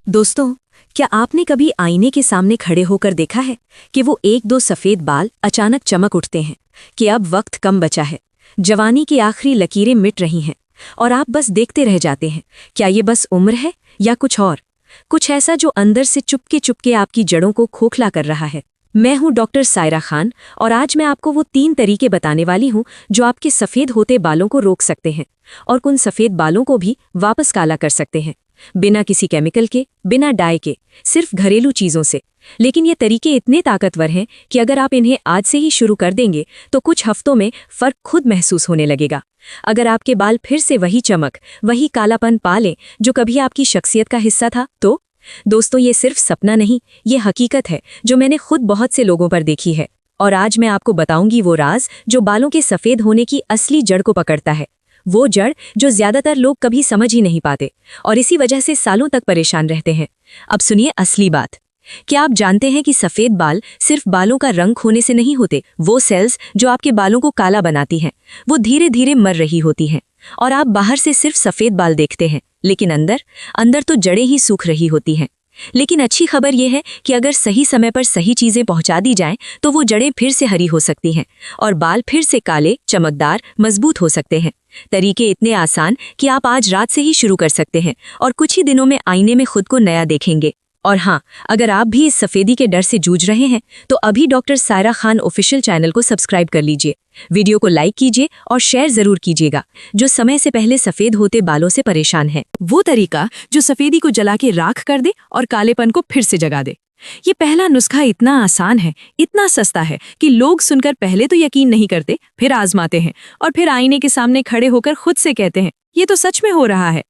दोस्तों, क्या आपने कभी आईने के सामने खड़े होकर देखा है कि वो एक दो सफ़ेद बाल अचानक चमक उठते हैं कि अब वक्त कम बचा है, जवानी की आखिरी लकीरें मिट रही हैं और आप बस देखते रह जाते हैं। क्या ये बस उम्र है या कुछ और, कुछ ऐसा जो अंदर से चुपके चुपके आपकी जड़ों को खोखला कर रहा है। मैं हूं डॉक्टर सायरा खान और आज मैं आपको वो 3 तरीके बताने वाली हूं जो आपके सफ़ेद होते बालों को रोक सकते हैं और उन सफ़ेद बालों को भी वापस काला कर सकते हैं, बिना किसी केमिकल के, बिना डाई के, सिर्फ घरेलू चीज़ों से। लेकिन ये तरीके इतने ताकतवर हैं कि अगर आप इन्हें आज से ही शुरू कर देंगे तो कुछ हफ्तों में फ़र्क खुद महसूस होने लगेगा। अगर आपके बाल फिर से वही चमक, वही कालापन पा लें जो कभी आपकी शख्सियत का हिस्सा था, तो दोस्तों ये सिर्फ सपना नहीं, ये हकीकत है जो मैंने खुद बहुत से लोगों पर देखी है। और आज मैं आपको बताऊंगी वो राज जो बालों के सफ़ेद होने की असली जड़ को पकड़ता है, वो जड़ जो ज्यादातर लोग कभी समझ ही नहीं पाते और इसी वजह से सालों तक परेशान रहते हैं। अब सुनिए असली बात। क्या आप जानते हैं कि सफ़ेद बाल सिर्फ बालों का रंग खोने से नहीं होते, वो सेल्स जो आपके बालों को काला बनाती हैं वो धीरे धीरे मर रही होती हैं और आप बाहर से सिर्फ सफ़ेद बाल देखते हैं, लेकिन अंदर अंदर तो जड़ें ही सूख रही होती हैं। लेकिन अच्छी खबर यह है कि अगर सही समय पर सही चीज़ें पहुंचा दी जाएं तो वो जड़ें फिर से हरी हो सकती हैं और बाल फिर से काले, चमकदार, मजबूत हो सकते हैं। तरीके इतने आसान कि आप आज रात से ही शुरू कर सकते हैं और कुछ ही दिनों में आईने में खुद को नया देखेंगे। और हाँ, अगर आप भी इस सफ़ेदी के डर से जूझ रहे हैं तो अभी doctor Saira Khan official channel को सब्सक्राइब कर लीजिए, वीडियो को लाइक कीजिए और शेयर ज़रूर कीजिएगा जो समय से पहले सफ़ेद होते बालों से परेशान है। वो तरीका जो सफ़ेदी को जला के राख कर दे और कालेपन को फिर से जगा दे। ये पहला नुस्खा इतना आसान है, इतना सस्ता है कि लोग सुनकर पहले तो यकीन नहीं करते, फिर आजमाते हैं और फिर आईने के सामने खड़े होकर खुद से कहते हैं ये तो सच में हो रहा है।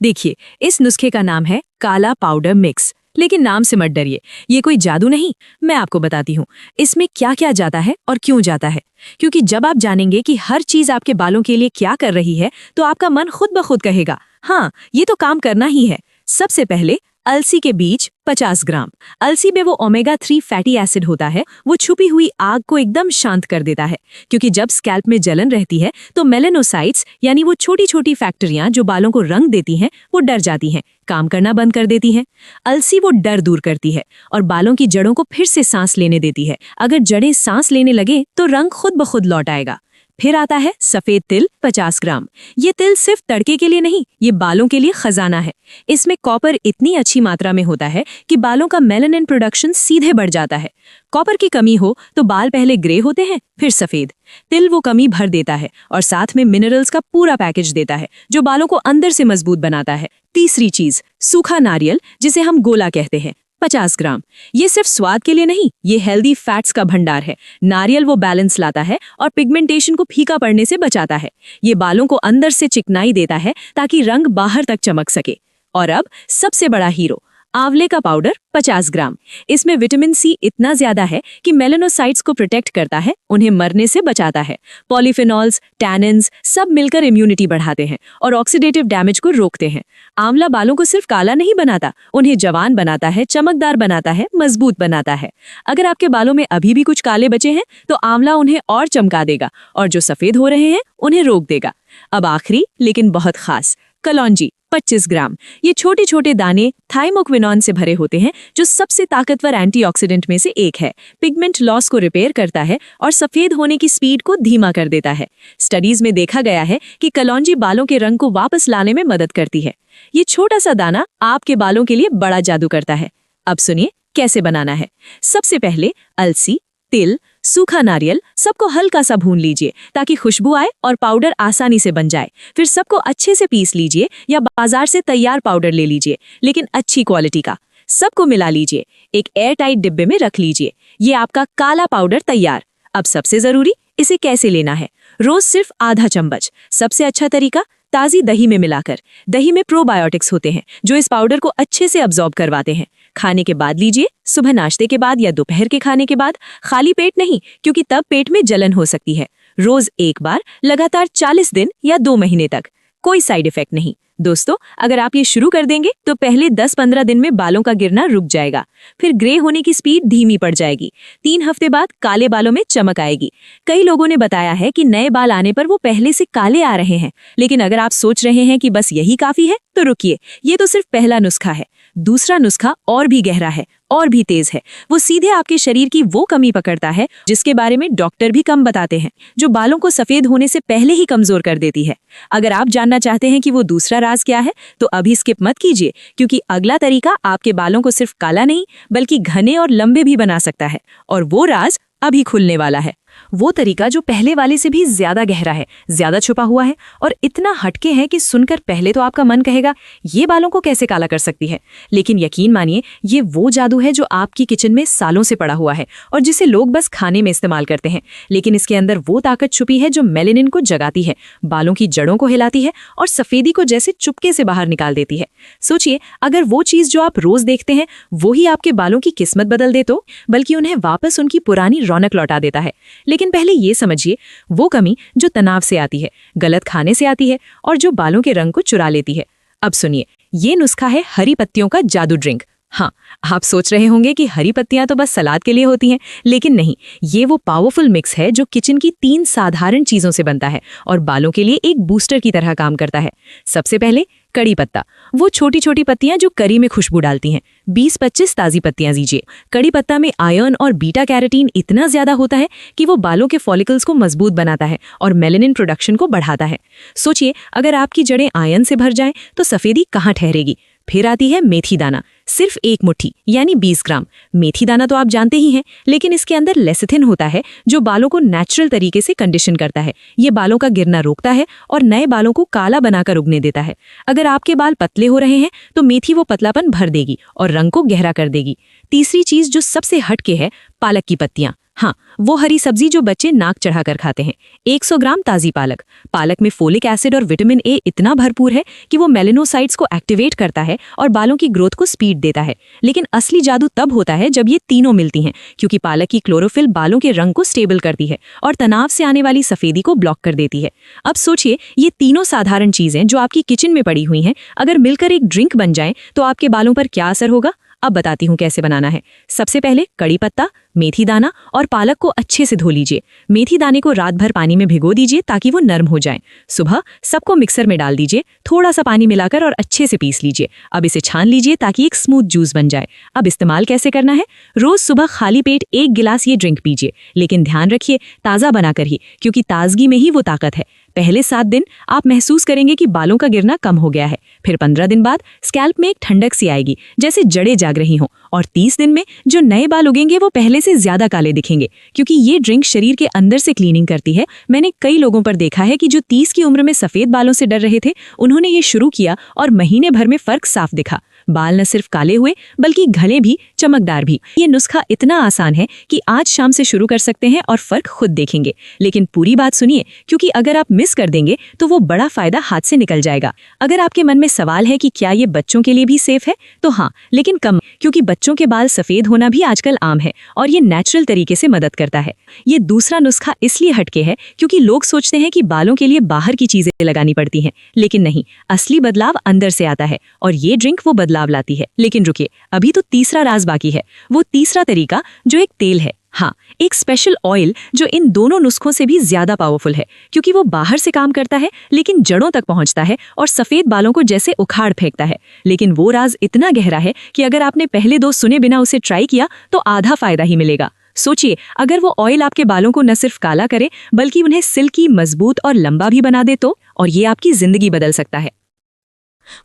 देखिए, इस नुस्खे का नाम है काला पाउडर मिक्स। लेकिन नाम से मत डरिए, ये कोई जादू नहीं। मैं आपको बताती हूँ इसमें क्या क्या जाता है और क्यों जाता है, क्योंकि जब आप जानेंगे कि हर चीज आपके बालों के लिए क्या कर रही है तो आपका मन खुद ब खुद कहेगा हाँ, ये तो काम करना ही है। सबसे पहले अलसी के बीज 50 ग्राम। अलसी में वो ओमेगा 3 फैटी एसिड होता है, वो छुपी हुई आग को एकदम शांत कर देता है, क्योंकि जब स्कैल्प में जलन रहती है तो मेलेनोसाइट्स यानी वो छोटी छोटी फैक्टरियां जो बालों को रंग देती हैं वो डर जाती हैं, काम करना बंद कर देती हैं। अलसी वो डर दूर करती है और बालों की जड़ों को फिर से सांस लेने देती है। अगर जड़ें सांस लेने लगे तो रंग खुद ब खुद लौट आएगा। फिर आता है सफेद तिल 50 ग्राम। ये तिल सिर्फ तड़के के लिए नहीं, ये बालों के लिए खजाना है। इसमें कॉपर इतनी अच्छी मात्रा में होता है कि बालों का मेलानिन प्रोडक्शन सीधे बढ़ जाता है। कॉपर की कमी हो तो बाल पहले ग्रे होते हैं, फिर सफेद। तिल वो कमी भर देता है और साथ में मिनरल्स का पूरा पैकेज देता है जो बालों को अंदर से मजबूत बनाता है। तीसरी चीज, सूखा नारियल, जिसे हम गोला कहते हैं, 50 ग्राम। ये सिर्फ स्वाद के लिए नहीं, ये हेल्दी फैट्स का भंडार है। नारियल वो बैलेंस लाता है और पिगमेंटेशन को फीका पड़ने से बचाता है। ये बालों को अंदर से चिकनाई देता है ताकि रंग बाहर तक चमक सके। और अब सबसे बड़ा हीरो, आंवले का पाउडर 50 ग्राम। इसमें विटामिन सी इतना ज्यादा है कि मेलेनोसाइट्स को प्रोटेक्ट करता है, उन्हें मरने से बचाता है। पॉलीफेनॉल्स, टैनिन्स सब मिलकर इम्यूनिटी बढ़ाते हैं और ऑक्सीडेटिव डैमेज को रोकते हैं। आंवला बालों को सिर्फ काला नहीं बनाता, उन्हें जवान बनाता है, चमकदार बनाता है, मजबूत बनाता है। अगर आपके बालों में अभी भी कुछ काले बचे हैं तो आंवला उन्हें और चमका देगा और जो सफेद हो रहे हैं उन्हें रोक देगा। अब आखिरी लेकिन बहुत खास, कलौंजी 25 ग्राम। ये छोटे छोटे दाने थाइमोक्विनोन से भरे होते हैं जो सबसे ताकतवर एंटीऑक्सीडेंट में से एक है। पिगमेंट लॉस को रिपेयर करता है और सफेद होने की स्पीड को धीमा कर देता है। स्टडीज में देखा गया है कि कलौंजी बालों के रंग को वापस लाने में मदद करती है। ये छोटा सा दाना आपके बालों के लिए बड़ा जादू करता है। अब सुनिए कैसे बनाना है। सबसे पहले अलसी, तिल, सूखा नारियल सबको हल्का सा भून लीजिए ताकि खुशबू आए और पाउडर आसानी से बन जाए। फिर सबको अच्छे से पीस लीजिए या बाजार से तैयार पाउडर ले लीजिए, लेकिन अच्छी क्वालिटी का। सबको मिला लीजिए, एक एयर टाइट डिब्बे में रख लीजिए। ये आपका काला पाउडर तैयार। अब सबसे जरूरी, इसे कैसे लेना है। रोज सिर्फ आधा चम्मच। सबसे अच्छा तरीका, ताज़ी दही में मिलाकर। दही में प्रोबायोटिक्स होते हैं जो इस पाउडर को अच्छे से अब्जॉर्ब करवाते हैं। खाने के बाद लीजिए, सुबह नाश्ते के बाद या दोपहर के खाने के बाद। खाली पेट नहीं, क्योंकि तब पेट में जलन हो सकती है। रोज एक बार, लगातार 40 दिन या 2 महीने तक। कोई साइड इफेक्ट नहीं, दोस्तों, अगर आप ये शुरू कर देंगे तो पहले 10-15 दिन में बालों का गिरना रुक जाएगा। फिर ग्रे होने की स्पीड धीमी पड़ जाएगी। 3 हफ्ते बाद काले बालों में चमक आएगी। कई लोगों ने बताया है कि नए बाल आने पर वो पहले से काले आ रहे हैं। लेकिन अगर आप सोच रहे हैं कि बस यही काफी है तो रुकिए, ये तो सिर्फ पहला नुस्खा है। दूसरा नुस्खा और भी गहरा है और भी तेज है। वो सीधे आपके शरीर की वो कमी पकड़ता है जिसके बारे में डॉक्टर भी कम बताते हैं, जो बालों को सफेद होने से पहले ही कमजोर कर देती है। अगर आप जानना चाहते हैं कि वो दूसरा राज क्या है तो अभी स्किप मत कीजिए, क्योंकि अगला तरीका आपके बालों को सिर्फ काला नहीं बल्कि घने और लंबे भी बना सकता है। और वो राज अभी खुलने वाला है। वो तरीका जो पहले वाले से भी ज्यादा गहरा है, ज्यादा छुपा हुआ है और इतना हटके है कि सुनकर पहले तो आपका मन कहेगा ये बालों को कैसे काला कर सकती है। लेकिन यकीन मानिए, ये वो जादू है जो आपकी किचन में सालों से पड़ा हुआ है और जिसे लोग बस खाने में इस्तेमाल करते हैं। लेकिन इसके अंदर वो ताकत छुपी है जो मेलेनिन को जगाती है, बालों की जड़ों को हिलाती है और सफेदी को जैसे चुपके से बाहर निकाल देती है। सोचिए, अगर वो चीज जो आप रोज देखते हैं वो ही आपके बालों की किस्मत बदल दे तो, बल्कि उन्हें वापस उनकी पुरानी रौनक लौटा देता है। लेकिन पहले ये समझिए, वो कमी जो तनाव से आती है, गलत खाने से आती है और जो बालों के रंग को चुरा लेती है। अब सुनिए, ये नुस्खा है हरी पत्तियों का जादू ड्रिंक। हाँ, आप सोच रहे होंगे कि हरी पत्तियां तो बस सलाद के लिए होती हैं, लेकिन नहीं, ये वो पावरफुल मिक्स है जो किचन की 3 साधारण चीजों से बनता है और बालों के लिए एक बूस्टर की तरह काम करता है। सबसे पहले कड़ी पत्ता, वो छोटी छोटी पत्तियां जो करी में खुशबू डालती हैं। 20-25 ताजी पत्तियां लीजिए। कड़ी पत्ता में आयरन और बीटा कैरोटीन इतना ज्यादा होता है कि वो बालों के फॉलिकल्स को मजबूत बनाता है और मेलेनिन प्रोडक्शन को बढ़ाता है। सोचिए, अगर आपकी जड़ें आयरन से भर जाएं तो सफेदी कहाँ ठहरेगी। फिर आती है मेथी दाना, सिर्फ 1 मुट्ठी यानी 20 ग्राम। मेथी दाना तो आप जानते ही हैं, लेकिन इसके अंदर लेसिथिन होता है जो बालों को नेचुरल तरीके से कंडीशन करता है। ये बालों का गिरना रोकता है और नए बालों को काला बनाकर उगने देता है। अगर आपके बाल पतले हो रहे हैं तो मेथी वो पतलापन भर देगी और रंग को गहरा कर देगी। तीसरी चीज जो सबसे हटके है, पालक की पत्तियां। हाँ, वो हरी सब्जी जो बच्चे नाक चढ़ाकर खाते हैं। 100 ग्राम ताजी पालक। पालक में फोलिक एसिड और विटामिन ए इतना भरपूर है कि वो मेलेनोसाइट्स को एक्टिवेट करता है और बालों की ग्रोथ को स्पीड देता है। लेकिन असली जादू तब होता है जब ये तीनों मिलती हैं, क्योंकि पालक की क्लोरोफिल बालों के रंग को स्टेबल करती है और तनाव से आने वाली सफेदी को ब्लॉक कर देती है। अब सोचिए, ये तीनों साधारण चीजें जो आपकी किचन में पड़ी हुई हैं, अगर मिलकर एक ड्रिंक बन जाए तो आपके बालों पर क्या असर होगा। अब बताती हूँ कैसे बनाना है। सबसे पहले कड़ी पत्ता, मेथी दाना और पालक को अच्छे से धो लीजिए। मेथी दाने को रात भर पानी में भिगो दीजिए ताकि वो नरम हो जाए। सुबह सबको मिक्सर में डाल दीजिए, थोड़ा सा पानी मिलाकर और अच्छे से पीस लीजिए। अब इसे छान लीजिए ताकि एक स्मूथ जूस बन जाए। अब इस्तेमाल कैसे करना है। रोज सुबह खाली पेट 1 गिलास ये ड्रिंक पीजिए, लेकिन ध्यान रखिए ताज़ा बनाकर ही, क्योंकि ताजगी में ही वो ताकत है। पहले 7 दिन आप महसूस करेंगे कि बालों का गिरना कम हो गया है। फिर 15 दिन बाद स्कैल्प में एक ठंडक सी आएगी, जैसे जड़ें जाग रही हों। और 30 दिन में जो नए बाल उगेंगे वो पहले से ज्यादा काले दिखेंगे, क्योंकि ये ड्रिंक शरीर के अंदर से क्लीनिंग करती है। मैंने कई लोगों पर देखा है कि जो 30 की उम्र में सफेद बालों से डर रहे थे, उन्होंने ये शुरू किया और महीने भर में फर्क साफ दिखा। बाल न सिर्फ काले हुए बल्कि घने भी, चमकदार भी। ये नुस्खा इतना आसान है कि आज शाम से शुरू कर सकते हैं और फर्क खुद देखेंगे। लेकिन पूरी बात सुनिए, क्योंकि अगर आप मिस कर देंगे तो वो बड़ा फायदा हाथ से निकल जाएगा। अगर आपके मन में सवाल है कि क्या ये बच्चों के लिए भी सेफ है, तो हाँ, लेकिन कम, क्योंकि बच्चों के बाल सफेद होना भी आजकल आम है और ये नेचुरल तरीके से मदद करता है। ये दूसरा नुस्खा इसलिए हटके है क्योंकि लोग सोचते हैं कि बालों के लिए बाहर की चीजें लगानी पड़ती हैं, लेकिन नहीं, असली बदलाव अंदर से आता है और ये ड्रिंक वो बदलाव लाती है। लेकिन रुकिए, अभी तो तीसरा राज बाकी है। वो तीसरा तरीका जो एक तेल है। हाँ, एक स्पेशल ऑयल जो इन दोनों नुस्खों से भी ज्यादा पावरफुल है, क्योंकि वो बाहर से काम करता है लेकिन जड़ों तक पहुंचता है और सफेद बालों को जैसे उखाड़ फेंकता है। लेकिन वो राज इतना गहरा है कि अगर आपने पहले 2 सुने बिना उसे ट्राई किया तो आधा फायदा ही मिलेगा। सोचिए, अगर वो ऑयल आपके बालों को न सिर्फ काला करे बल्कि उन्हें सिल्की, मजबूत और लंबा भी बना दे तो, और ये आपकी जिंदगी बदल सकता है।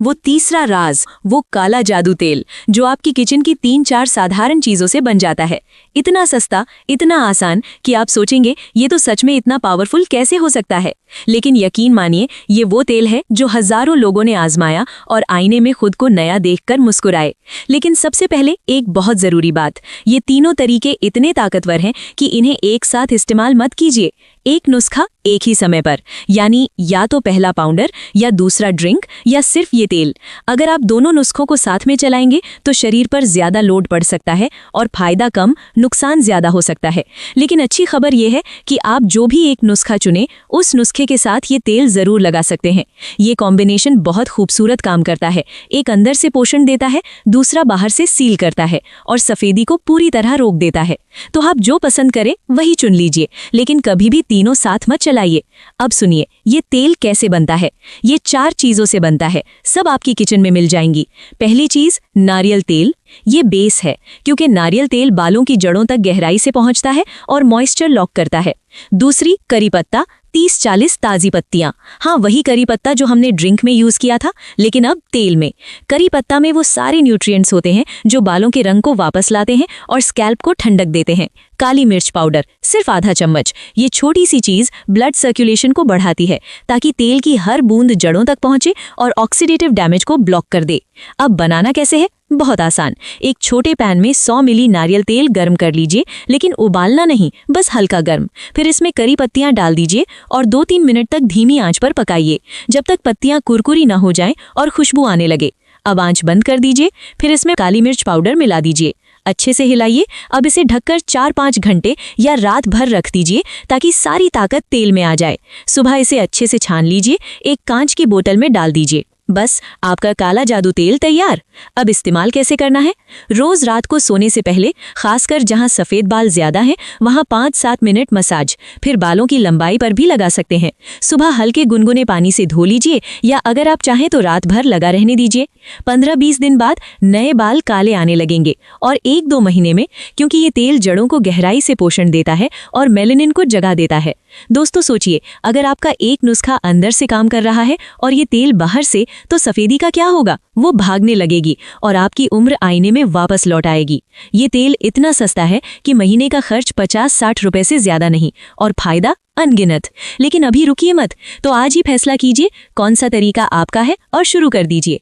वो तीसरा राज, वो काला जादू तेल जो आपकी किचन की 3-4 साधारण चीजों से बन जाता है। इतना सस्ता, इतना आसान कि आप सोचेंगे ये तो सच में इतना पावरफुल कैसे हो सकता है। लेकिन यकीन मानिए, ये वो तेल है जो हजारों लोगों ने आजमाया और आईने में खुद को नया देखकर मुस्कुराए। लेकिन सबसे पहले एक बहुत जरूरी बात, ये तीनों तरीके इतने ताकतवर हैं कि इन्हें एक साथ इस्तेमाल मत कीजिए। एक नुस्खा एक ही समय पर, यानी या तो पहला पाउडर या दूसरा ड्रिंक या सिर्फ ये तेल। अगर आप दोनों नुस्खों को साथ में चलाएंगे तो शरीर पर ज्यादा लोड पड़ सकता है और फायदा कम, नुकसान ज्यादा हो सकता है। लेकिन अच्छी खबर यह है कि आप जो भी एक नुस्खा चुने उस नुस्खे के साथ ये तेल जरूर लगा सकते हैं। ये कॉम्बिनेशन बहुत खूबसूरत काम करता है। एक अंदर से पोषण देता है, दूसरा बाहर से सील करता है और सफेदी को पूरी तरह रोक देता है। तो आप जो पसंद करें वही चुन लीजिए, लेकिन कभी भी तीनों साथ मत चलाइए। अब सुनिए ये तेल कैसे बनता है। ये 4 चीजों से बनता है, सब आपकी किचन में मिल जाएंगी। पहली चीज नारियल तेल। ये बेस है क्योंकि नारियल तेल बालों की जड़ों तक गहराई से पहुंचता है और मॉइस्चर लॉक करता है। दूसरी करी पत्ता, 30-40 ताजी पत्तियां। हाँ, वही करी पत्ता जो हमने ड्रिंक में यूज किया था, लेकिन अब तेल में। करी पत्ता में वो सारे न्यूट्रिएंट्स होते हैं जो बालों के रंग को वापस लाते हैं और स्कैल्प को ठंडक देते हैं। काली मिर्च पाउडर, सिर्फ आधा चम्मच। ये छोटी सी चीज ब्लड सर्कुलेशन को बढ़ाती है ताकि तेल की हर बूंद जड़ों तक पहुंचे और ऑक्सीडेटिव डैमेज को ब्लॉक कर दे। अब बनाना कैसे है? बहुत आसान। एक छोटे पैन में 100 मिली नारियल तेल गर्म कर लीजिए, लेकिन उबालना नहीं, बस हल्का गर्म। फिर इसमें करी पत्तियां डाल दीजिए और 2-3 मिनट तक धीमी आंच पर पकाइए, जब तक पत्तियां कुरकुरी ना हो जाएं और खुशबू आने लगे। अब आंच बंद कर दीजिए। फिर इसमें काली मिर्च पाउडर मिला दीजिए, अच्छे से हिलाइए। अब इसे ढककर 4-5 घंटे या रात भर रख दीजिए ताकि सारी ताकत तेल में आ जाए। सुबह इसे अच्छे से छान लीजिए, एक कांच की बोतल में डाल दीजिए। बस आपका काला जादू तेल तैयार। अब इस्तेमाल कैसे करना है? रोज रात को सोने से पहले, खासकर जहां सफेद बाल ज्यादा हैं, वहां 5-7 मिनट मसाज, फिर बालों की लंबाई पर भी लगा सकते हैं। सुबह हल्के गुनगुने पानी से धो लीजिए या अगर आप चाहें तो रात भर लगा रहने दीजिए। 15-20 दिन बाद नए बाल काले आने लगेंगे और 1-2 महीने में, क्योंकि ये तेल जड़ों को गहराई से पोषण देता है और मेलानिन को जगा देता है। दोस्तों सोचिए, अगर आपका एक नुस्खा अंदर से काम कर रहा है और ये तेल बाहर से, तो सफेदी का क्या होगा? वो भागने लगेगी और आपकी उम्र आईने में वापस लौट आएगी। ये तेल इतना सस्ता है कि महीने का खर्च 50-60 रुपए से ज्यादा नहीं और फायदा अनगिनत। लेकिन अभी रुकिए मत, तो आज ही फैसला कीजिए कौन सा तरीका आपका है और शुरू कर दीजिए।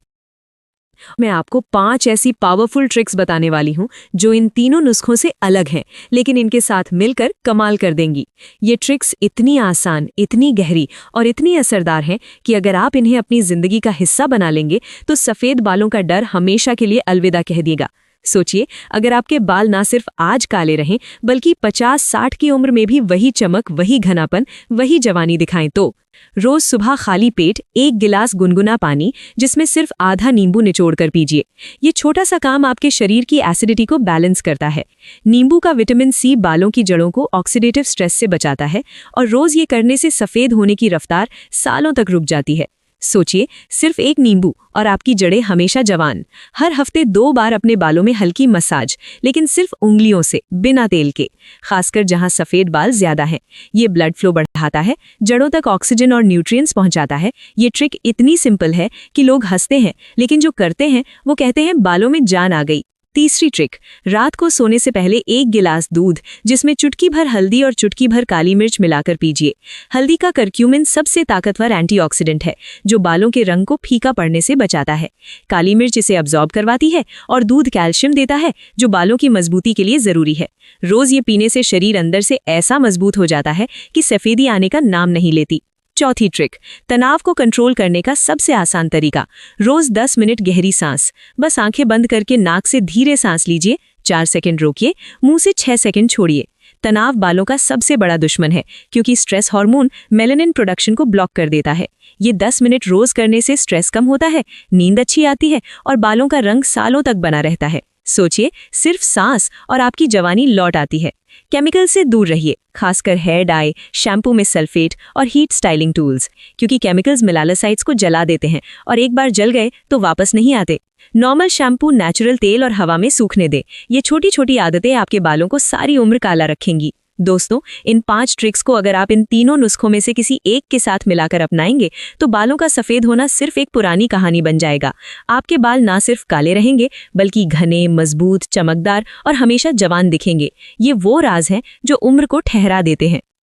मैं आपको 5 ऐसी पावरफुल ट्रिक्स बताने वाली हूं जो इन तीनों नुस्खों से अलग हैं, लेकिन इनके साथ मिलकर कमाल कर देंगी। ये ट्रिक्स इतनी आसान, इतनी गहरी और इतनी असरदार हैं कि अगर आप इन्हें अपनी जिंदगी का हिस्सा बना लेंगे तो सफेद बालों का डर हमेशा के लिए अलविदा कह देगा। सोचिए, अगर आपके बाल ना सिर्फ आज काले रहें बल्कि 50-60 की उम्र में भी वही चमक, वही घनापन, वही जवानी दिखाएं तो रोज सुबह खाली पेट 1 गिलास गुनगुना पानी जिसमें सिर्फ आधा नींबू निचोड़ कर पीजिए। ये छोटा सा काम आपके शरीर की एसिडिटी को बैलेंस करता है। नींबू का विटामिन सी बालों की जड़ों को ऑक्सीडेटिव स्ट्रेस से बचाता है और रोज ये करने से सफेद होने की रफ्तार सालों तक रुक जाती है। सोचिए, सिर्फ 1 नींबू और आपकी जड़ें हमेशा जवान। हर हफ्ते 2 बार अपने बालों में हल्की मसाज, लेकिन सिर्फ उंगलियों से, बिना तेल के, खासकर जहां सफेद बाल ज्यादा हैं। ये ब्लड फ्लो बढ़ाता है, जड़ों तक ऑक्सीजन और न्यूट्रिएंट्स पहुंचाता है। ये ट्रिक इतनी सिंपल है कि लोग हंसते हैं, लेकिन जो करते हैं वो कहते हैं बालों में जान आ गई। तीसरी ट्रिक, रात को सोने से पहले 1 गिलास दूध जिसमें चुटकी भर हल्दी और चुटकी भर काली मिर्च मिलाकर पीजिए। हल्दी का करक्यूमिन सबसे ताकतवर एंटीऑक्सीडेंट है जो बालों के रंग को फीका पड़ने से बचाता है। काली मिर्च इसे अब्जॉर्ब करवाती है और दूध कैल्शियम देता है जो बालों की मजबूती के लिए जरूरी है। रोज ये पीने से शरीर अंदर से ऐसा मजबूत हो जाता है कि सफेदी आने का नाम नहीं लेती। चौथी ट्रिक, तनाव को कंट्रोल करने का सबसे आसान तरीका। रोज 10 मिनट गहरी सांस, बस आंखें बंद करके नाक से धीरे सांस लीजिए, 4 सेकंड रोकिए, मुंह से 6 सेकंड छोड़िए। तनाव बालों का सबसे बड़ा दुश्मन है क्योंकि स्ट्रेस हार्मोन मेलानिन प्रोडक्शन को ब्लॉक कर देता है। ये 10 मिनट रोज करने से स्ट्रेस कम होता है, नींद अच्छी आती है और बालों का रंग सालों तक बना रहता है। सोचिए, सिर्फ सांस और आपकी जवानी लौट आती है। केमिकल से दूर रहिए, खासकर हेयर डाई, शैम्पू में सल्फेट और हीट स्टाइलिंग टूल्स, क्योंकि केमिकल्स मेलानोसाइट्स को जला देते हैं और एक बार जल गए तो वापस नहीं आते। नॉर्मल शैम्पू, नेचुरल तेल और हवा में सूखने दे। ये छोटी छोटी आदतें आपके बालों को सारी उम्र काला रखेंगी। दोस्तों, इन 5 ट्रिक्स को अगर आप इन तीनों नुस्खों में से किसी एक के साथ मिलाकर अपनाएंगे तो बालों का सफेद होना सिर्फ एक पुरानी कहानी बन जाएगा। आपके बाल ना सिर्फ काले रहेंगे बल्कि घने, मजबूत, चमकदार और हमेशा जवान दिखेंगे। ये वो राज हैं जो उम्र को ठहरा देते हैं।